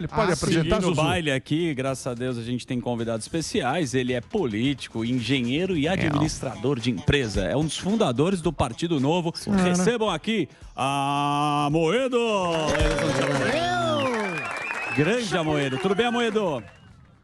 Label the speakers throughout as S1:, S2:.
S1: Ele pode apresentar,
S2: no
S1: Zuzu?
S2: baile aqui, graças a Deus, a gente tem convidados especiais. Ele é político, engenheiro e administrador de empresa. É um dos fundadores do Partido Novo. Recebam aqui a Amoedo! Grande Amoedo. Tudo bem, Amoedo?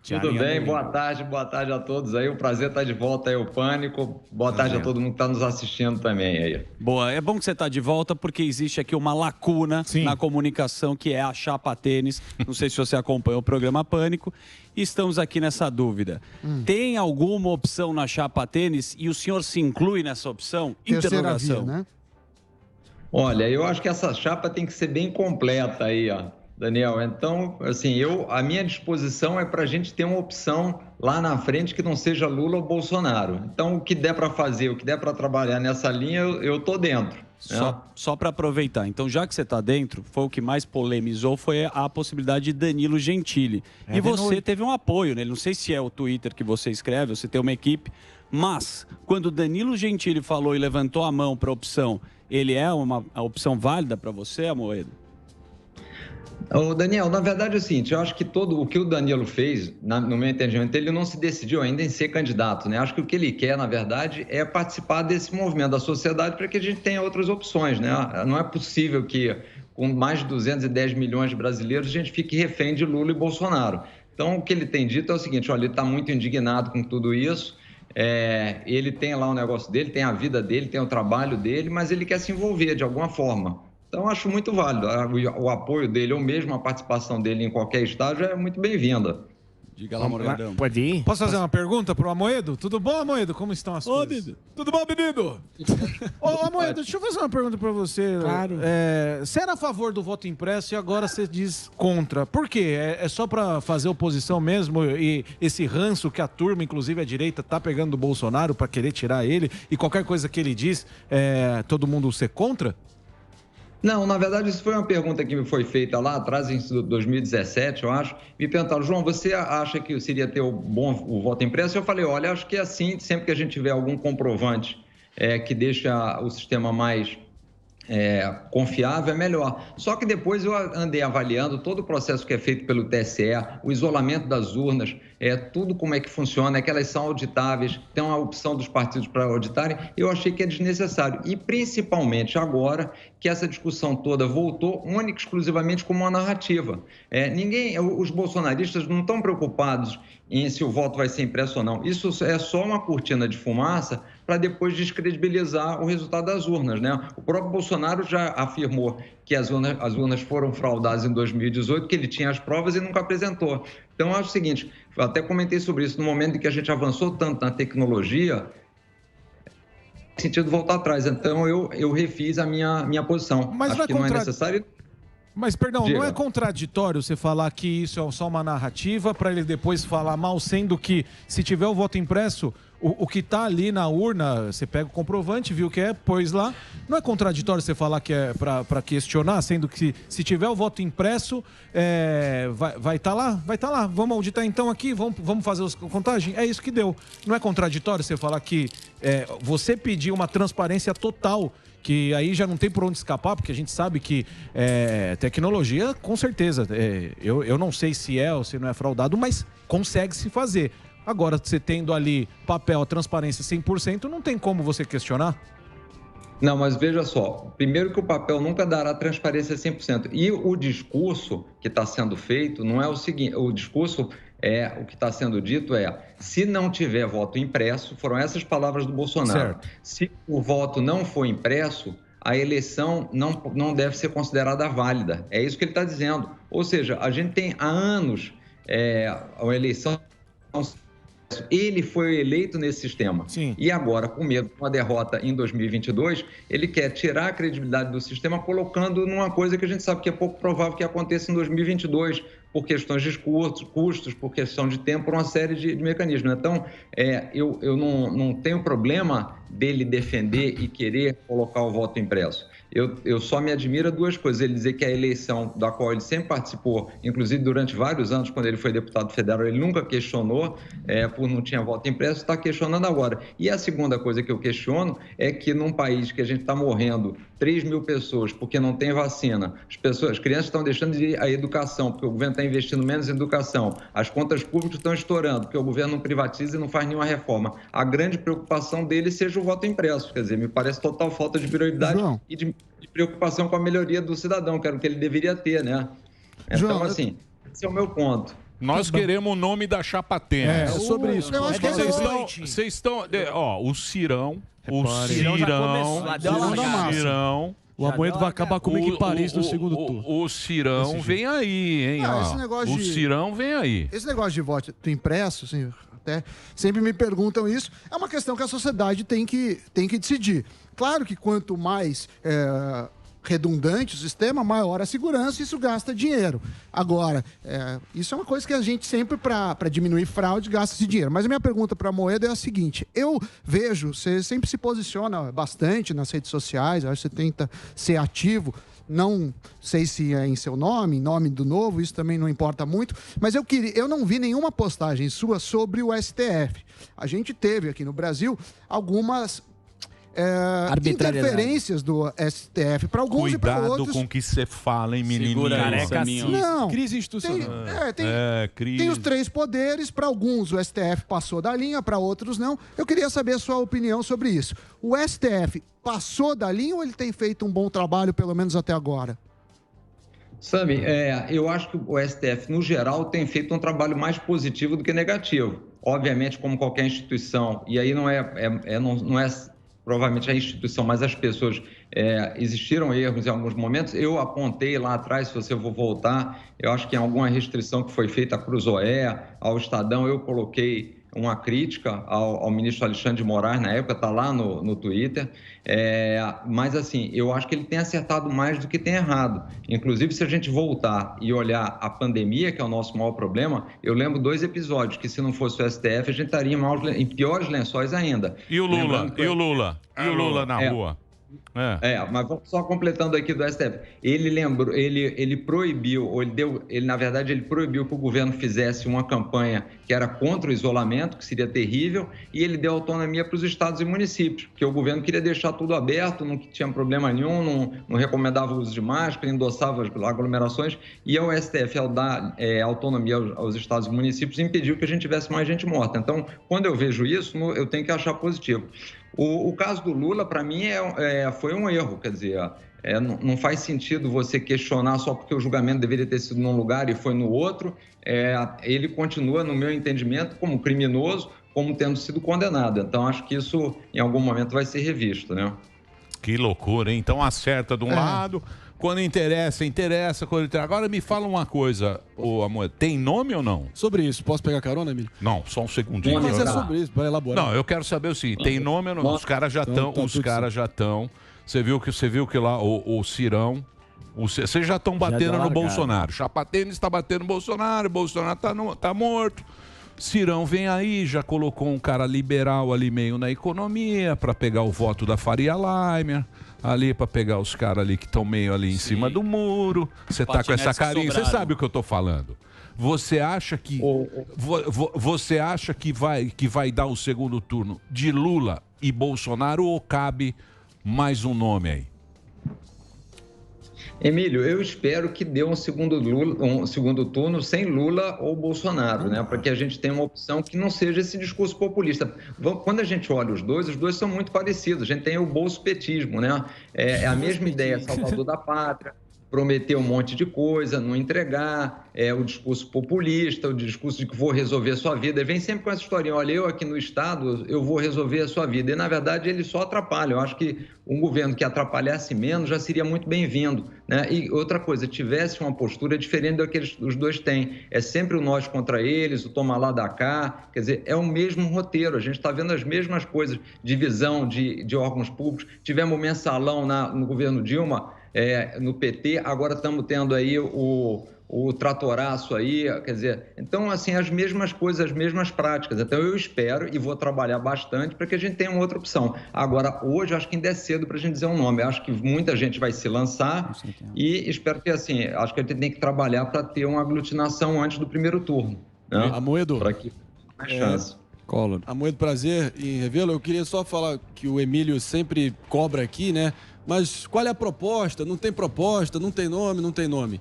S3: Tudo bem, boa tarde a todos aí. O prazer estar de volta aí, o Pânico. Boa tarde a todo mundo que está nos assistindo também aí.
S2: Boa, é bom que você está de volta porque existe aqui uma lacuna na comunicação que é a chapa tênis. Não sei se você acompanhou o programa Pânico. E estamos aqui nessa dúvida. Tem alguma opção na chapa tênis e o senhor se inclui nessa opção?
S4: Terceira via, né?
S3: Olha, eu acho que essa chapa tem que ser bem completa aí, ó. Daniel, então, assim, a minha disposição é para a gente ter uma opção lá na frente que não seja Lula ou Bolsonaro. Então, o que der para fazer, o que der para trabalhar nessa linha, eu tô dentro.
S2: Só para aproveitar, então já que você está dentro, foi o que mais polemizou foi a possibilidade de Danilo Gentili. E você teve um apoio nele, não sei se é o Twitter que você escreve, ou você tem uma equipe, mas quando Danilo Gentili falou e levantou a mão para a opção, ele é uma opção válida para você, Amoedo?
S3: Ô Daniel, na verdade é o seguinte, eu acho que todo o que o Danilo fez, no meu entendimento, ele não se decidiu ainda em ser candidato, né? Acho que o que ele quer, na verdade, é participar desse movimento da sociedade para que a gente tenha outras opções, né? Não é possível que, com mais de 210 milhões de brasileiros, a gente fique refém de Lula e Bolsonaro. Então, o que ele tem dito é o seguinte, olha, ele está muito indignado com tudo isso, ele tem lá o negócio dele, tem a vida dele, tem o trabalho dele, mas ele quer se envolver de alguma forma. Então, acho muito válido. O apoio dele, ou mesmo a participação dele em qualquer estágio, é muito bem-vinda.
S2: Diga lá, Morgadão.
S1: Pode ir? Posso fazer uma pergunta pro Amoedo? Tudo bom, Amoedo? Como estão as coisas?
S2: Menino.
S1: Tudo bom, menino? Ô, Amoedo, deixa eu fazer uma pergunta pra você.
S4: Claro.
S1: Você era a favor do voto impresso e agora você diz contra. Por quê? É só pra fazer oposição mesmo e esse ranço que a turma, inclusive a direita, tá pegando do Bolsonaro pra querer tirar ele e qualquer coisa que ele diz, todo mundo ser contra?
S3: Não, na verdade, isso foi uma pergunta que me foi feita lá atrás, em 2017, eu acho. Me perguntaram, João, você acha que seria ter o voto impresso? Eu falei, olha, acho que é assim, sempre que a gente tiver algum comprovante que deixa o sistema mais confiável, é melhor. Só que depois eu andei avaliando todo o processo que é feito pelo TSE, o isolamento das urnas, tudo como é que funciona, que elas são auditáveis, tem uma opção dos partidos para auditarem, eu achei que é desnecessário. E principalmente agora que essa discussão toda voltou única e exclusivamente como uma narrativa. Os bolsonaristas não estão preocupados em se o voto vai ser impresso ou não. Isso é só uma cortina de fumaça para depois descredibilizar o resultado das urnas, né? O próprio Bolsonaro já afirmou que as urnas foram fraudadas em 2018, que ele tinha as provas e nunca apresentou. Então, eu acho o seguinte, eu até comentei sobre isso, no momento em que a gente avançou tanto na tecnologia, tem sentido voltar atrás. Então, eu refiz a minha posição.
S1: Mas
S3: acho que não é necessário...
S1: Mas, perdão,
S3: Diga.
S1: não é contraditório você falar que isso é só uma narrativa para ele depois falar mal, sendo que se tiver o voto impresso, o que está ali na urna, você pega o comprovante, viu o que é, pôs lá. Não é contraditório você falar que é para questionar, sendo que se tiver o voto impresso, vai estar lá? Vai estar lá. Vamos auditar então aqui, vamos fazer a contagem? É isso que deu. Não é contraditório você falar que você pediu uma transparência total, que aí já não tem por onde escapar, porque a gente sabe que tecnologia, com certeza, eu não sei se é ou se não é fraudado, mas consegue-se fazer. Agora, você tendo ali papel, a transparência 100%, não tem como você questionar?
S3: Não, mas veja só, primeiro que o papel nunca dará transparência 100%. E o discurso que está sendo feito não é o seguinte, o discurso o que está sendo dito se não tiver voto impresso, foram essas palavras do Bolsonaro.
S1: Certo.
S3: Se o voto não for impresso, a eleição não deve ser considerada válida. É isso que ele está dizendo. Ou seja, a gente tem há anos a eleição... Ele foi eleito nesse sistema.
S1: Sim.
S3: E agora, com medo de uma derrota em 2022, ele quer tirar a credibilidade do sistema colocando numa coisa que a gente sabe que é pouco provável que aconteça em 2022, por questões de custos, por questão de tempo, por uma série de mecanismos. Então, eu não tenho problema dele defender e querer colocar o voto impresso. Eu só me admiro duas coisas. Ele dizer que a eleição da qual ele sempre participou, inclusive durante vários anos, quando ele foi deputado federal, ele nunca questionou, por não tinha voto impresso, está questionando agora. E a segunda coisa que eu questiono é que num país que a gente está morrendo 3 mil pessoas porque não tem vacina, as crianças estão deixando de ir à educação porque o governo está investindo menos em educação, as contas públicas estão estourando porque o governo não privatiza e não faz nenhuma reforma. A grande preocupação dele seja o voto impresso, quer dizer, me parece total falta de prioridade e de preocupação com a melhoria do cidadão, que era o que ele deveria ter, né? Então, assim, esse é o meu ponto.
S4: Nós queremos o nome da chapa tenra.
S1: É sobre isso.
S4: Vocês estão... Ó, o Cirão... O Cirão...
S1: O Amoedo vai acabar comigo em Paris no segundo turno.
S4: O Cirão vem aí, hein? O Cirão vem aí.
S5: Esse negócio de voto impresso, assim, até sempre me perguntam isso. É uma questão que a sociedade tem que decidir. Claro que quanto mais redundante o sistema, maior a segurança, isso gasta dinheiro. Agora, isso é uma coisa que a gente sempre, para diminuir fraude, gasta esse dinheiro. Mas a minha pergunta para a Amoedo é a seguinte: eu vejo, você sempre se posiciona bastante nas redes sociais, acho que você tenta ser ativo, não sei se é em seu nome, em nome do Novo, isso também não importa muito, mas eu não vi nenhuma postagem sua sobre o STF. A gente teve aqui no Brasil algumas interferências do STF para alguns e para outros.
S4: Cuidado com o que você fala, hein, menininho?
S5: Não,
S1: crise institucional.
S5: Tem os 3 poderes, para alguns o STF passou da linha, para outros não. Eu queria saber a sua opinião sobre isso. O STF passou da linha ou ele tem feito um bom trabalho, pelo menos até agora?
S3: Sabe, eu acho que o STF, no geral, tem feito um trabalho mais positivo do que negativo. Obviamente, como qualquer instituição, e aí não é provavelmente a instituição, mas as pessoas, existiram erros em alguns momentos. Eu apontei lá atrás, se você for voltar, eu acho que em alguma restrição que foi feita à Cruzoé, ao Estadão, eu coloquei uma crítica ao ministro Alexandre de Moraes, na época, está lá no Twitter, mas assim, eu acho que ele tem acertado mais do que tem errado. Inclusive, se a gente voltar e olhar a pandemia, que é o nosso maior problema, eu lembro 2 episódios, que se não fosse o STF, a gente estaria em piores lençóis ainda.
S4: E o Lula? E o Lula na rua?
S3: Mas só completando aqui do STF, ele proibiu, na verdade, ele proibiu que o governo fizesse uma campanha que era contra o isolamento, que seria terrível, e ele deu autonomia para os estados e municípios, porque o governo queria deixar tudo aberto, não tinha problema nenhum, não recomendava o uso de máscara, endossava as aglomerações, e o STF, ao dar autonomia aos estados e municípios, impediu que a gente tivesse mais gente morta. Então, quando eu vejo isso, eu tenho que achar positivo. O caso do Lula, para mim, foi um erro, quer dizer, não faz sentido você questionar só porque o julgamento deveria ter sido num lugar e foi no outro. Ele continua, no meu entendimento, como criminoso, como tendo sido condenado. Então, acho que isso, em algum momento, vai ser revisto, né?
S4: Que loucura, hein? Então, acerta de um lado... Quando interessa. Agora me fala uma coisa, Amoedo. Tem nome ou não?
S1: Sobre isso. Posso pegar carona, Emílio?
S4: Não, só um segundinho.
S1: Mas é sobre isso, para elaborar.
S4: Não, eu quero saber o seguinte. Tem nome ou não? Os caras já estão. Você viu que lá o Cirão... Vocês já estão batendo no Bolsonaro. Chapa Tênis está batendo no Bolsonaro. Bolsonaro tá morto. Cirão vem aí, já colocou um cara liberal ali meio na economia para pegar o voto da Faria Limer, ali para pegar os caras ali que estão meio ali em cima do muro. Você tá com essa carinha, você sabe o que eu tô falando. Você acha que vai dar o segundo turno de Lula e Bolsonaro ou cabe mais um nome aí?
S3: Emílio, eu espero que dê um segundo turno sem Lula ou Bolsonaro, né? Para que a gente tenha uma opção que não seja esse discurso populista. Quando a gente olha os dois são muito parecidos. A gente tem o bolsopetismo, né? É a mesma ideia, salvador da pátria, prometer um monte de coisa, não entregar, o discurso populista, o discurso de que vou resolver a sua vida. Ele vem sempre com essa historinha, olha, eu aqui no Estado, eu vou resolver a sua vida. E, na verdade, ele só atrapalha. Eu acho que um governo que atrapalhasse menos já seria muito bem-vindo, né? E outra coisa, tivesse uma postura diferente da que os dois têm. É sempre o nós contra eles, o toma lá da cá. Quer dizer, é o mesmo roteiro. A gente está vendo as mesmas coisas, divisão de órgãos públicos. Tivemos o mensalão no governo Dilma, no PT, agora estamos tendo aí o tratoraço aí, quer dizer, então, assim, as mesmas coisas, as mesmas práticas. Então, eu espero e vou trabalhar bastante para que a gente tenha uma outra opção. Agora, hoje, acho que ainda é cedo para a gente dizer um nome. Acho que muita gente vai se lançar e espero que, assim, acho que a gente tem que trabalhar para ter uma aglutinação antes do primeiro turno, né?
S1: Amoedo.
S3: Para que mais chance.
S1: Amoedo, prazer em revê-lo. Eu queria só falar que o Emílio sempre cobra aqui, né?
S6: Mas qual é a proposta? Não tem proposta, não tem nome, não tem nome.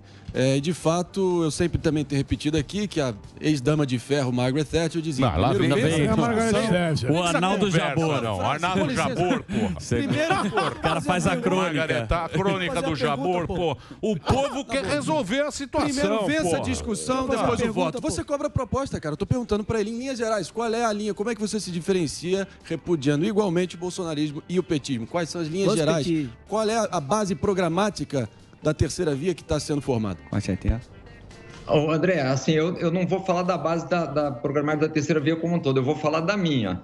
S6: De fato, eu sempre também tenho repetido aqui que a ex-dama de ferro, Margaret Thatcher, dizia...
S4: Não, lá vem
S6: a Margaret Thatcher.
S2: O Arnaldo Jabor.
S4: Não, Arnaldo Jabor, porra.
S2: O cara faz a crônica.
S4: A crônica do Jabor, pô. O povo quer resolver a situação,
S6: Primeiro vê essa
S4: porra.
S6: discussão, depois o voto. Você cobra a proposta, cara. Eu tô perguntando pra ele, em linhas gerais, qual é a linha, como é que você se diferencia repudiando igualmente o bolsonarismo e o petismo? Quais são as linhas gerais? Qual é a base programática da terceira via que está sendo formada?
S2: Com certeza.
S3: Ô, André, assim, eu não vou falar da base da programática da terceira via como um todo, eu vou falar da minha,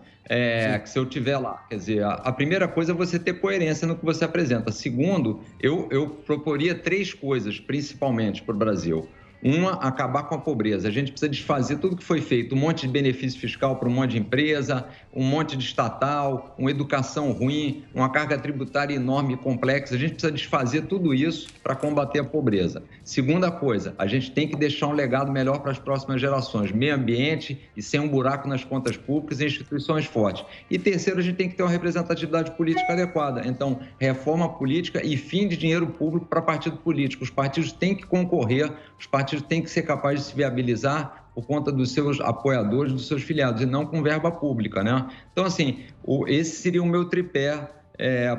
S3: que se eu tiver lá. Quer dizer, a primeira coisa é você ter coerência no que você apresenta. Segundo, eu proporia 3 coisas, principalmente para o Brasil. Uma, acabar com a pobreza. A gente precisa desfazer tudo que foi feito, um monte de benefício fiscal para um monte de empresa, um monte de estatal, uma educação ruim, uma carga tributária enorme e complexa. A gente precisa desfazer tudo isso para combater a pobreza. Segunda coisa, a gente tem que deixar um legado melhor para as próximas gerações, meio ambiente e sem um buraco nas contas públicas e instituições fortes. E terceiro, a gente tem que ter uma representatividade política adequada. Então, reforma política e fim de dinheiro público para partido político. Os partidos têm que concorrer, os partidos têm que ser capazes de se viabilizar por conta dos seus apoiadores, dos seus filiados, e não com verba pública, né? Então, assim, esse seria o meu tripé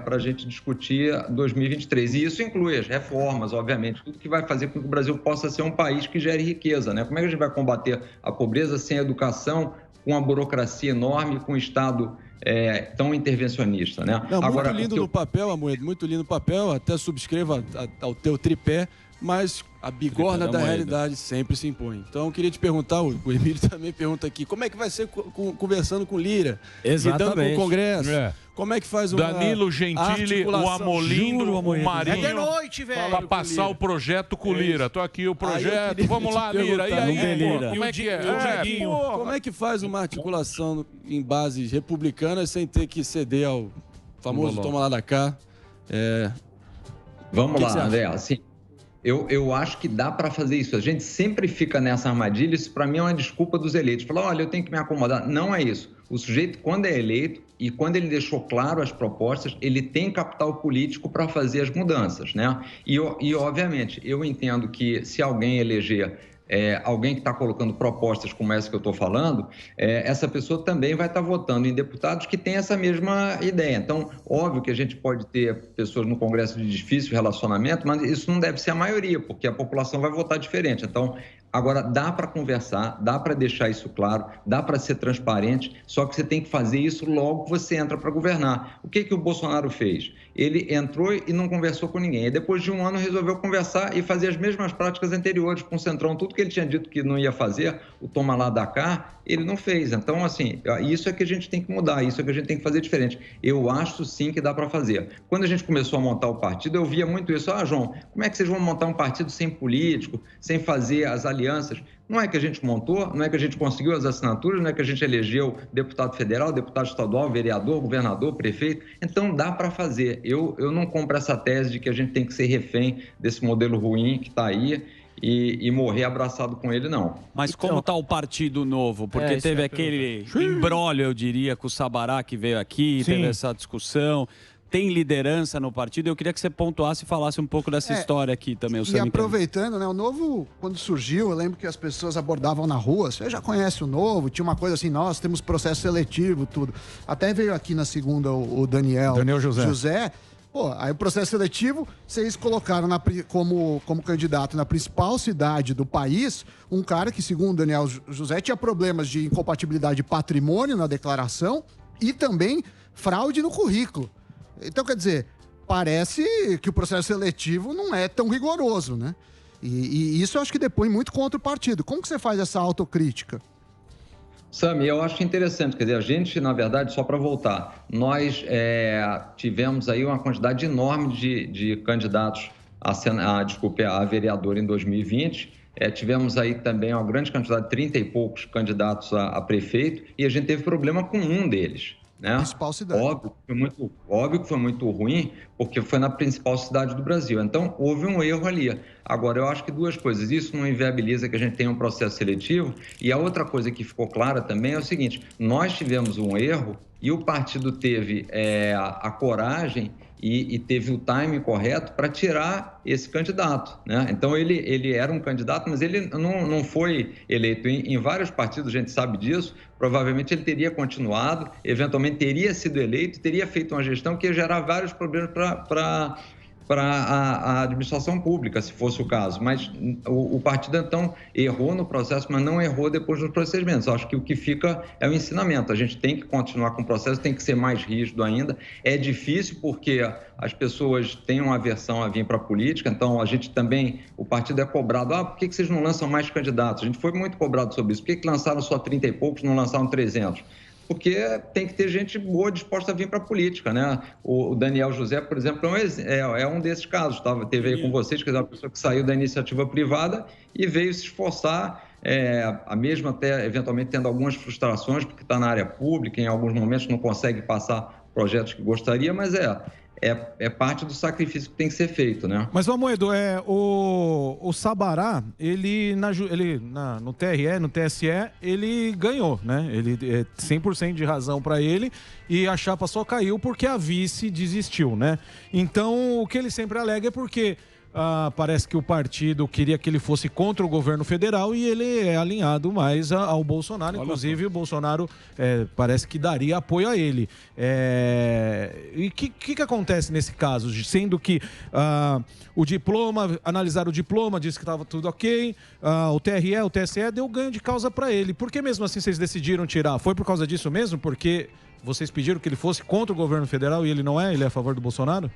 S3: para a gente discutir 2023. E isso inclui as reformas, obviamente, tudo que vai fazer com que o Brasil possa ser um país que gere riqueza, né? Como é que a gente vai combater a pobreza sem educação, com uma burocracia enorme, com um Estado tão intervencionista, né?
S6: Não, agora, muito lindo no papel, Amoedo, muito lindo no papel, até subscreva ao teu tripé, mas a bigorna da realidade sempre se impõe. Então, eu queria te perguntar, o Emílio também pergunta aqui, como é que vai ser conversando com Lira?
S2: Exatamente.
S6: Lidando com o Congresso? Como é que faz uma
S4: Danilo Gentili, o Amolindo, o Marinho,
S5: de noite, velho.
S4: Para passar o projeto com o Lira. Tô aqui o projeto, vamos lá, Lira. E aí, pô, como é que é?
S6: Como é que faz uma articulação em bases republicanas sem ter que ceder ao famoso toma lá da cá?
S3: Vamos lá, André. Assim, eu acho que dá para fazer isso. A gente sempre fica nessa armadilha. Isso, para mim, é uma desculpa dos eleitos. Falar, olha, eu tenho que me acomodar. Não é isso. O sujeito, quando é eleito e quando ele deixou claro as propostas, ele tem capital político para fazer as mudanças, né? E, obviamente, eu entendo que se alguém eleger alguém que está colocando propostas como essa que eu estou falando, essa pessoa também vai estar votando em deputados que têm essa mesma ideia. Então, óbvio que a gente pode ter pessoas no Congresso de difícil relacionamento, mas isso não deve ser a maioria, porque a população vai votar diferente. Então, agora, dá para conversar, dá para deixar isso claro, dá para ser transparente, só que você tem que fazer isso logo que você entra para governar. O que o Bolsonaro fez? Ele entrou e não conversou com ninguém. E depois de um ano resolveu conversar e fazer as mesmas práticas anteriores com o Centrão. Tudo que ele tinha dito que não ia fazer, o toma lá da cá, ele não fez. Então, assim, isso é que a gente tem que mudar, isso é que a gente tem que fazer diferente. Eu acho sim que dá para fazer. Quando a gente começou a montar o partido, eu via muito isso. João, como é que vocês vão montar um partido sem político, sem fazer as alianças? Não é que a gente montou, não é que a gente conseguiu as assinaturas, não é que a gente elegeu deputado federal, deputado estadual, vereador, governador, prefeito. Então, dá para fazer. Eu não compro essa tese de que a gente tem que ser refém desse modelo ruim que está aí e morrer abraçado com ele, não.
S2: Mas como está o Partido Novo? Porque teve aquele imbróglio, eu diria, com o Sabará que veio aqui, teve essa discussão. Tem liderança no partido. Eu queria que você pontuasse e falasse um pouco dessa história aqui também.
S5: E aproveitando, né, o Novo, quando surgiu, eu lembro que as pessoas abordavam na rua. Você já conhece o Novo? Tinha uma coisa assim, nós temos processo seletivo, tudo. Até veio aqui na segunda o Daniel José. Pô, aí o processo seletivo, vocês colocaram como candidato na principal cidade do país, um cara que, segundo o Daniel José, tinha problemas de incompatibilidade de patrimônio na declaração e também fraude no currículo. Então, quer dizer, parece que o processo seletivo não é tão rigoroso, né? E isso eu acho que depõe muito contra o partido. Como que você faz essa autocrítica?
S3: Sami, eu acho interessante, quer dizer, a gente, na verdade, só para voltar, nós tivemos aí uma quantidade enorme de candidatos a vereador em 2020, tivemos aí também uma grande quantidade, 30 e poucos candidatos a prefeito, e a gente teve problema com um deles. Né?
S5: Principal cidade.
S3: Óbvio, óbvio que foi muito ruim, porque foi na principal cidade do Brasil. Então, houve um erro ali. Agora, eu acho que duas coisas. Isso não inviabiliza que a gente tenha um processo seletivo. E a outra coisa que ficou clara também é o seguinte: nós tivemos um erro e o partido teve a coragem e teve o timing correto para tirar esse candidato, né? Então, ele era um candidato, mas ele não foi eleito. Em vários partidos, a gente sabe disso, provavelmente ele teria continuado, eventualmente teria sido eleito, teria feito uma gestão que ia gerar vários problemas para a administração pública, se fosse o caso. Mas o partido, então, errou no processo, mas não errou depois dos procedimentos. Acho que o que fica é o ensinamento. A gente tem que continuar com o processo, tem que ser mais rígido ainda. É difícil porque as pessoas têm uma aversão a vir para a política, então a gente também, o partido é cobrado, por que vocês não lançam mais candidatos? A gente foi muito cobrado sobre isso. Por que lançaram só 30 e poucos, não lançaram 300? Porque tem que ter gente boa disposta a vir para a política, né? O Daniel José, por exemplo, é um desses casos. Teve aí com vocês, que é uma pessoa que saiu da iniciativa privada e veio se esforçar, a mesma até eventualmente tendo algumas frustrações, porque está na área pública, em alguns momentos não consegue passar projetos que gostaria, mas é parte do sacrifício que tem que ser feito, né?
S1: Mas, Amoedo, o Sabará, no TRE, no TSE, ele ganhou, né? Ele 100% de razão para ele e a chapa só caiu porque a vice desistiu, né? Então, o que ele sempre alega é porque parece que o partido queria que ele fosse contra o governo federal e ele é alinhado mais ao Bolsonaro. Inclusive, o Bolsonaro parece que daria apoio a ele. E o que acontece nesse caso? Sendo que o diploma, analisaram o diploma, disse que estava tudo ok, o TRE, o TSE deu ganho de causa para ele. Por que mesmo assim vocês decidiram tirar? Foi por causa disso mesmo? Porque vocês pediram que ele fosse contra o governo federal e ele não é? Ele é a favor do Bolsonaro?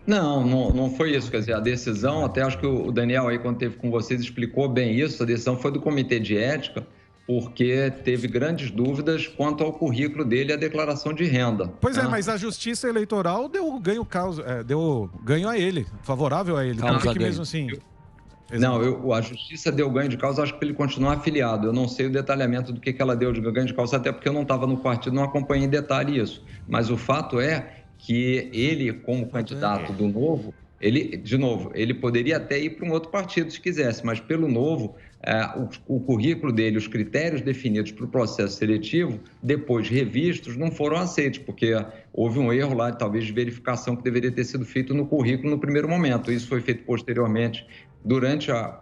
S3: Não foi isso. Quer dizer, a decisão, até acho que o Daniel aí, quando esteve com vocês, explicou bem isso. A decisão foi do Comitê de Ética, porque teve grandes dúvidas quanto ao currículo dele e à declaração de renda.
S1: Pois mas a Justiça Eleitoral deu ganho a ele, favorável a ele. Então, que mesmo assim...
S3: Não, a Justiça deu ganho de causa, acho que para ele continuar afiliado. Eu não sei o detalhamento do que ela deu de ganho de causa, até porque eu não estava no partido, não acompanhei em detalhe isso. Mas o fato é que ele, como candidato do Novo, ele poderia até ir para um outro partido se quisesse, mas pelo Novo, o currículo dele, os critérios definidos para o processo seletivo, depois revistos, não foram aceitos, porque houve um erro lá, talvez, de verificação que deveria ter sido feito no currículo no primeiro momento. Isso foi feito posteriormente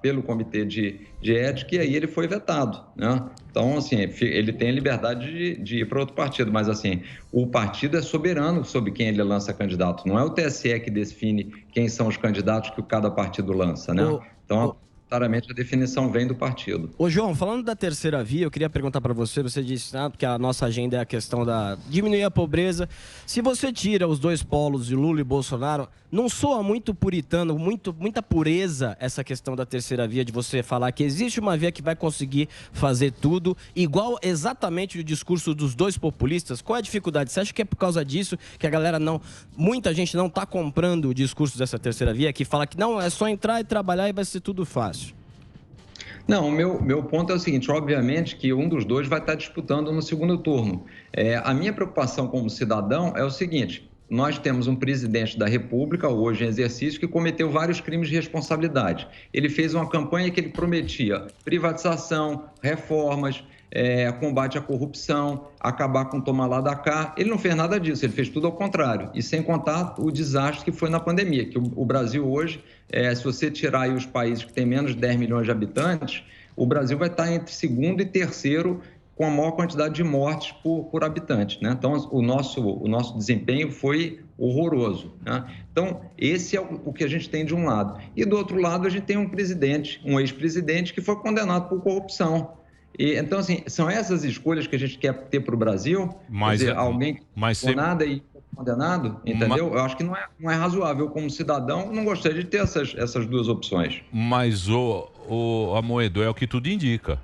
S3: pelo Comitê de Ética, e aí ele foi vetado, né? Então, assim, ele tem a liberdade de ir para outro partido, mas, assim, o partido é soberano sobre quem ele lança candidato. Não é o TSE que define quem são os candidatos que cada partido lança, né? Então, claramente a definição vem do partido.
S7: Ô, João, falando da terceira via, eu queria perguntar para você disse que a nossa agenda é a questão da diminuir a pobreza. Se você tira os dois polos de Lula e Bolsonaro, não soa muito puritano, muita pureza essa questão da terceira via, de você falar que existe uma via que vai conseguir fazer tudo, igual exatamente o discurso dos dois populistas? Qual é a dificuldade? Você acha que é por causa disso que muita gente não está comprando o discurso dessa terceira via, que fala que não, é só entrar e trabalhar e vai ser tudo fácil?
S3: Não, o meu ponto é o seguinte: obviamente que um dos dois vai estar disputando no segundo turno. A minha preocupação como cidadão é o seguinte: nós temos um presidente da República, hoje em exercício, que cometeu vários crimes de responsabilidade. Ele fez uma campanha que ele prometia privatização, reformas, combate à corrupção, acabar com o tomar lá da cá. Ele não fez nada disso, ele fez tudo ao contrário. E sem contar o desastre que foi na pandemia, que o Brasil hoje, se você tirar aí os países que têm menos de 10 milhões de habitantes, o Brasil vai estar entre segundo e terceiro com a maior quantidade de mortes por habitante, né? Então, o nosso desempenho foi horroroso, né? Então, esse é o que a gente tem de um lado. E do outro lado, a gente tem um ex-presidente que foi condenado por corrupção. Então, assim, são essas escolhas que a gente quer ter para o Brasil.
S4: Mas,
S3: quer dizer, alguém que nada e condenado, entendeu? Eu acho que não é razoável. Como cidadão, não gostaria de ter essas duas opções.
S4: Mas, Amoedo, é o que tudo indica.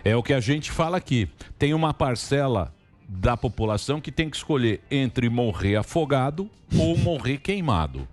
S4: É o que a gente fala aqui. Tem uma parcela da população que tem que escolher entre morrer afogado ou morrer queimado.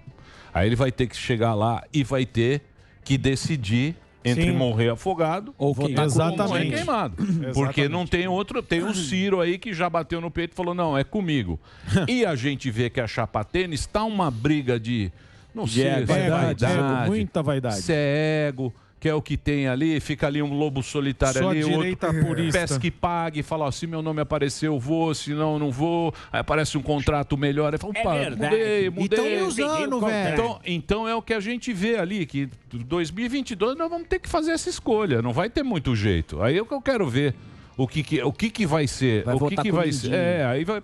S4: Aí ele vai ter que chegar lá e vai ter que decidir entre
S1: Sim.
S4: morrer afogado
S1: ou
S4: morrer queimado. Porque não tem outro, tem o Ciro aí que já bateu no peito e falou, não, é comigo. E a gente vê que a chapa tênis está uma briga de, não sei, vaidade,
S1: muita vaidade.
S4: Se é ego, que é o que tem ali, fica ali um lobo solitário
S1: Só
S4: ali,
S1: direita
S4: outro
S1: purista.
S4: peça que pague, fala, ó, se meu nome aparecer eu vou, se não, não vou. Aí aparece um contrato melhor, aí fala, opa, mudei.
S1: Então usando, velho.
S4: Então é o que a gente vê ali, que 2022 nós vamos ter que fazer essa escolha, não vai ter muito jeito. Aí é o que eu quero ver, o que vai ser,
S7: Vai votar
S4: que vai
S7: comidinha.
S4: ser. Aí vai...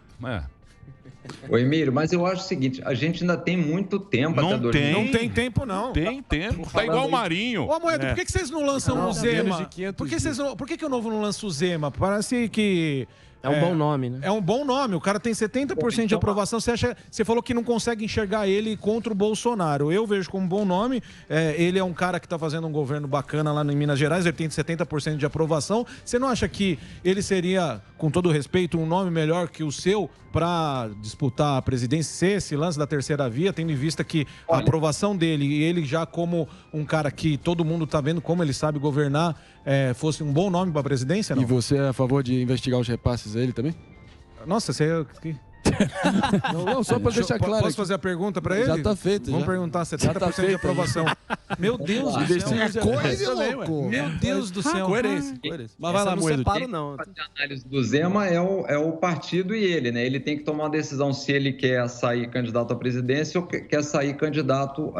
S3: Ô, Emílio, mas eu acho o seguinte, a gente ainda tem muito tempo até 2020.
S1: Não tem tempo, não.
S4: Tem tempo. Tá igual o Marinho.
S1: Ô, Moedo, por que vocês não lançam o Zema? Por que o Novo não lança o Zema? Parece que...
S7: É um bom nome, né?
S1: É um bom nome. O cara tem 70% de aprovação. Você falou que não consegue enxergar ele contra o Bolsonaro. Eu vejo como um bom nome. Ele é um cara que está fazendo um governo bacana lá em Minas Gerais. Ele tem 70% de aprovação. Você não acha que ele seria, com todo respeito, um nome melhor que o seu para disputar a presidência, ser esse lance da terceira via, tendo em vista que a aprovação dele e ele já como um cara que todo mundo está vendo como ele sabe governar, fosse um bom nome para a presidência, não?
S6: E você é a favor de investigar os repasses dele também?
S1: Nossa, você...
S6: Não, só para deixar claro.
S1: Posso fazer a pergunta para ele?
S6: Já tá feito.
S1: Vamos
S6: já.
S1: perguntar,
S6: Já
S1: 70%
S6: tá
S1: de
S6: feito,
S1: aprovação. Meu Deus do
S6: Investiga
S1: céu.
S6: os repasses também, ué.
S1: Meu Deus do céu.
S6: Coerência. Mas vai lá, Moedo.
S7: Não.
S3: A análise do Zema é o partido e ele, né? Ele tem que tomar uma decisão se ele quer sair candidato à presidência ou quer sair candidato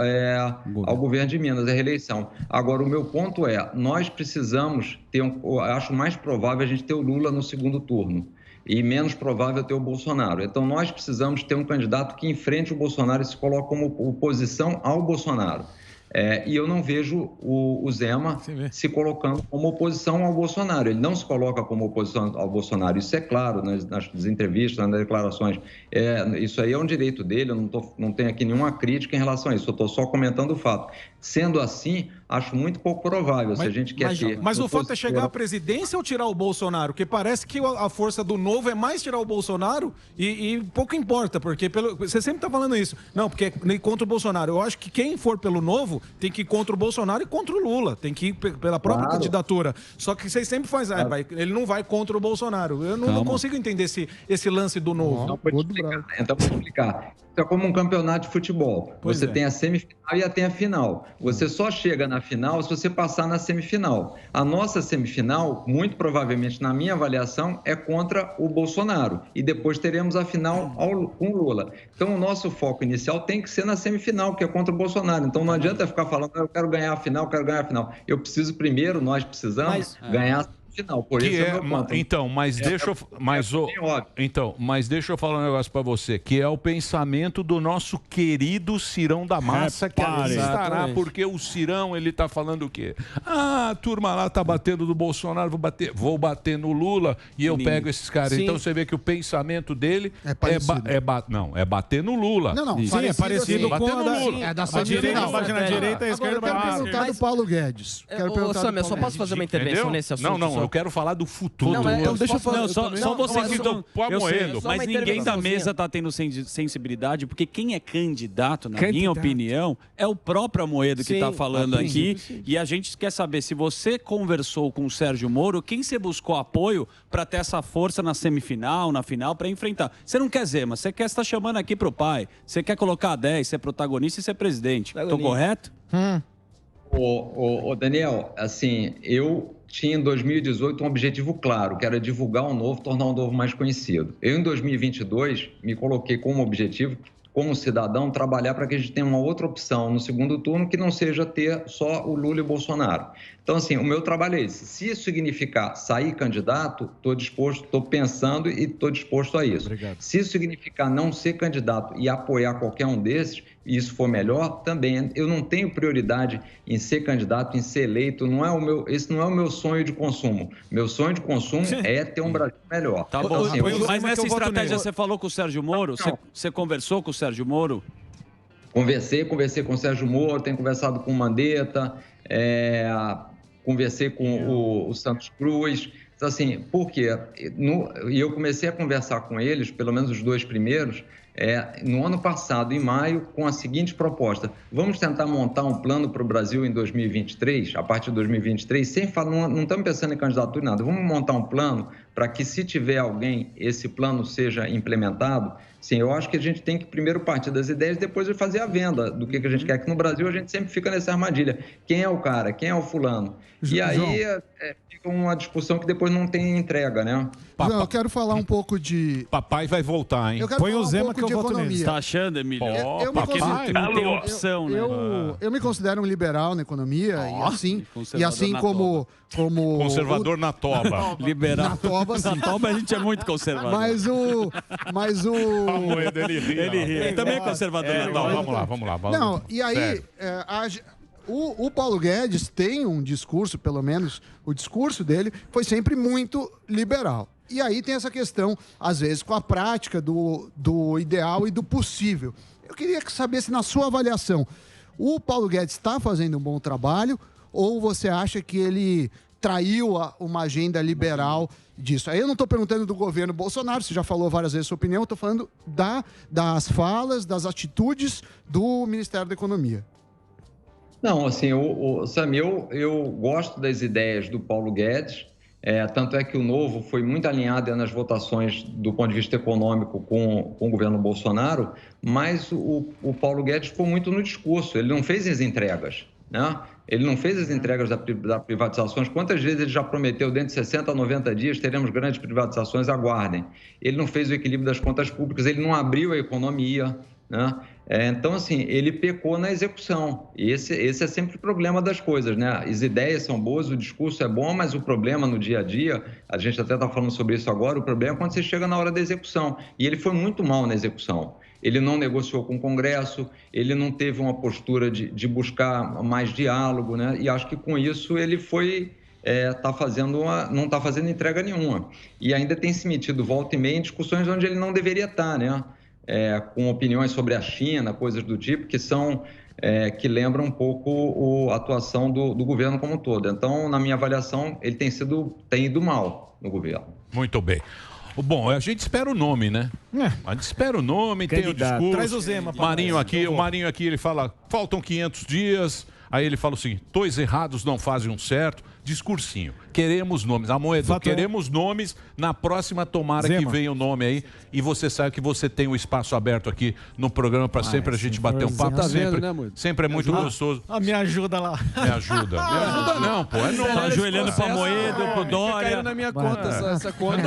S3: ao governo de Minas, à reeleição. Agora, o meu ponto é, nós precisamos ter, acho mais provável a gente ter o Lula no segundo turno e menos provável ter o Bolsonaro. Então, nós precisamos ter um candidato que enfrente o Bolsonaro e se coloque como oposição ao Bolsonaro. E eu não vejo o Zema se colocando como oposição ao Bolsonaro. Ele não se coloca como oposição ao Bolsonaro. Isso é claro nas entrevistas, nas declarações. Isso aí é um direito dele, eu não tenho aqui nenhuma crítica em relação a isso. Eu estou só comentando o fato. Sendo assim, acho muito pouco provável, se a gente quer ter...
S1: Mas o fato é chegar à presidência ou tirar o Bolsonaro? Porque parece que a força do Novo é mais tirar o Bolsonaro e pouco importa, porque você sempre está falando isso. Não, porque é contra o Bolsonaro. Eu acho que quem for pelo Novo tem que ir contra o Bolsonaro e contra o Lula. Tem que ir pela própria candidatura. Só que vocês sempre fazem... ele não vai contra o Bolsonaro. Eu não consigo entender esse lance do Novo.
S3: Então, vou explicar. É como um campeonato de futebol. Você tem a semifinal e tem a final. Você só chega na final se você passar na semifinal. A nossa semifinal, muito provavelmente, na minha avaliação, é contra o Bolsonaro. E depois teremos a final com o Lula. Então, o nosso foco inicial tem que ser na semifinal, que é contra o Bolsonaro. Então, não adianta ficar falando, eu quero ganhar a final, Eu preciso primeiro, nós precisamos ganhar a final, por isso é meu ponto.
S4: Então, mas deixa eu falar um negócio pra você, que é o pensamento do nosso querido Cirão da Massa, que ali estará, porque o Cirão, ele tá falando o quê? A turma lá tá batendo do Bolsonaro, vou bater no Lula e eu pego esses caras. Sim. Então você vê que o pensamento dele é bater no Lula.
S5: Não,
S1: é parecido com
S4: bater no Lula.
S5: É da semifinal.
S1: Bate na direita, a esquerda
S5: Agora eu quero perguntar do Paulo Guedes.
S7: Sam, eu só posso fazer uma intervenção nesse assunto?
S4: Não, eu quero falar do futuro.
S6: Então deixa eu falar.
S2: Só você que
S4: Moedo.
S2: Mas ninguém da mesa está tendo sensibilidade, porque quem é candidato, na minha opinião, é o próprio Moedo que está falando aqui. E a gente quer saber se você conversou com o Sérgio Moro, quem você buscou apoio para ter essa força na semifinal, na final, para enfrentar. Você não quer Zema, você quer estar chamando aqui pro pai. Você quer colocar a 10, ser protagonista e ser presidente. Estou correto?
S3: Ô, Daniel, assim, eu tinha em 2018 um objetivo claro, que era divulgar o Novo, tornar o Novo mais conhecido. Eu, em 2022, me coloquei como objetivo, como cidadão, trabalhar para que a gente tenha uma outra opção no segundo turno que não seja ter só o Lula e o Bolsonaro. Então, assim, o meu trabalho é esse. Se isso significar sair candidato, estou pensando e estou disposto a isso. Obrigado. Se isso significar não ser candidato e apoiar qualquer um desses, e isso for melhor, também. Eu não tenho prioridade em ser candidato, em ser eleito. Esse não é o meu sonho de consumo. Meu sonho de consumo é ter um Brasil melhor.
S2: Tá bom. Assim, mas nessa estratégia você falou com o Sérgio Moro? Você conversou com o Sérgio Moro?
S3: Conversei com o Sérgio Moro, tenho conversado com o Mandetta, conversei com o Santos Cruz. Então, assim, por quê? E eu comecei a conversar com eles, pelo menos os dois primeiros, no ano passado, em maio, com a seguinte proposta: vamos tentar montar um plano para o Brasil em 2023, a partir de 2023, sem falar, não estamos pensando em candidatura em nada, vamos montar um plano para que, se tiver alguém, esse plano seja implementado. Sim, eu acho que a gente tem que primeiro partir das ideias e depois fazer a venda do que a gente quer, que no Brasil a gente sempre fica nessa armadilha. Quem é o cara? Quem é o fulano? E aí fica uma discussão que depois não tem entrega, né?
S5: Não, eu quero falar um pouco de...
S4: Papai vai voltar, hein?
S1: Põe o Zema que eu voto nele.
S2: Você tá achando, Emílio?
S5: Porque
S2: não tem opção, né?
S5: Eu me considero um liberal na economia e assim como
S4: conservador na toba.
S2: Liberal.
S5: Na toba, sim.
S2: Na toba a gente é muito conservador.
S5: Mas o
S4: Amoedo, ele ri.
S2: Ele também é conservador na toba.
S4: Vamos lá.
S5: Não, e aí... O Paulo Guedes tem um discurso, pelo menos o discurso dele foi sempre muito liberal. E aí tem essa questão, às vezes, com a prática do ideal e do possível. Eu queria saber se, na sua avaliação, o Paulo Guedes está fazendo um bom trabalho ou você acha que ele traiu uma agenda liberal disso? Aí eu não estou perguntando do governo Bolsonaro, você já falou várias vezes a sua opinião, eu estou falando das falas, das atitudes do Ministério da Economia.
S3: Não, assim, Sami, eu gosto das ideias do Paulo Guedes, tanto é que o Novo foi muito alinhado nas votações do ponto de vista econômico com o governo Bolsonaro, mas o Paulo Guedes ficou muito no discurso, ele não fez as entregas, né? Ele não fez as entregas das privatizações. Quantas vezes ele já prometeu, dentro de 60 a 90 dias, teremos grandes privatizações, aguardem. Ele não fez o equilíbrio das contas públicas, ele não abriu a economia, né? Então, assim, ele pecou na execução. E esse é sempre o problema das coisas, né? As ideias são boas, o discurso é bom, mas o problema no dia a dia, a gente até está falando sobre isso agora, o problema é quando você chega na hora da execução. E ele foi muito mal na execução. Ele não negociou com o Congresso, ele não teve uma postura de buscar mais diálogo, né? E acho que com isso ele não está fazendo entrega nenhuma. E ainda tem se metido volta e meia em discussões onde ele não deveria estar, né? Com opiniões sobre a China, coisas do tipo, que lembram um pouco a atuação do governo como um todo. Então, na minha avaliação, ele tem ido mal no governo.
S4: Muito bem. Bom, a gente espera o nome, né? A gente espera o nome, tem o discurso.
S1: Traz o Zema.
S4: O Marinho aqui, ele fala, faltam 500 dias. Aí ele fala o seguinte, 2 errados não fazem um certo. Discursinho. Queremos nomes. Amoedo, queremos nomes. Na próxima, tomara que venha o nome aí. E você sabe que você tem o espaço aberto aqui no programa para sempre a gente bater um papo.
S6: Tá vendo, né, Amoedo?
S4: Sempre é muito gostoso.
S1: Me ajuda lá.
S4: Me ajuda. Me ajuda não, pô. É nome.
S2: Tá ajoelhando pro Amoedo, pro Dória.
S6: Caiu na minha conta essa conta,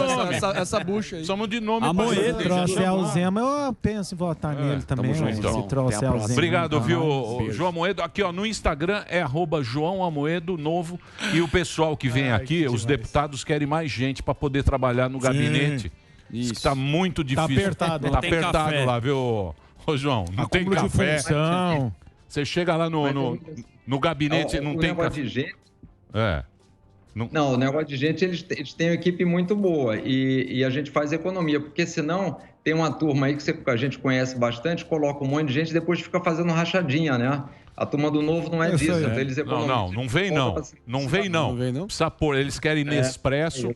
S6: essa bucha aí.
S4: Somos de nome.
S1: Amoedo. Se trouxer o Zema, eu penso em votar nele também.
S4: Então.
S1: Se trouxer o Zema.
S4: Obrigado, viu, João Amoedo. Aqui, ó, no Instagram é @João Amoedo Novo. E o pessoal que vem aqui, os deputados querem mais gente para poder trabalhar no gabinete. Isso que tá muito difícil.
S1: Tá apertado.
S4: Tá apertado lá, viu, ô João? Não tem café. Você chega lá no gabinete, não tem café.
S3: De gente... Não, o negócio de gente, eles têm uma equipe muito boa e a gente faz economia, porque senão tem uma turma aí que a gente conhece bastante, coloca um monte de gente e depois fica fazendo rachadinha, né? A turma do Novo não é disso. Então eles
S4: não vem não. Não vem não. Precisa pôr, eles querem Nespresso,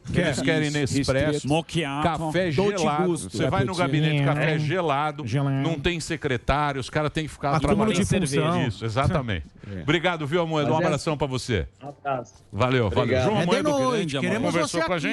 S4: café gelado. Você vai no gabinete, café gelado, não tem secretário, os caras têm que ficar trabalhando
S1: de cerveja.
S4: Isso, exatamente. Obrigado, viu, Amoedo? Um abração pra você.
S3: Um abraço.
S4: Valeu. João Amoedo,
S1: queremos
S4: conversou com a gente.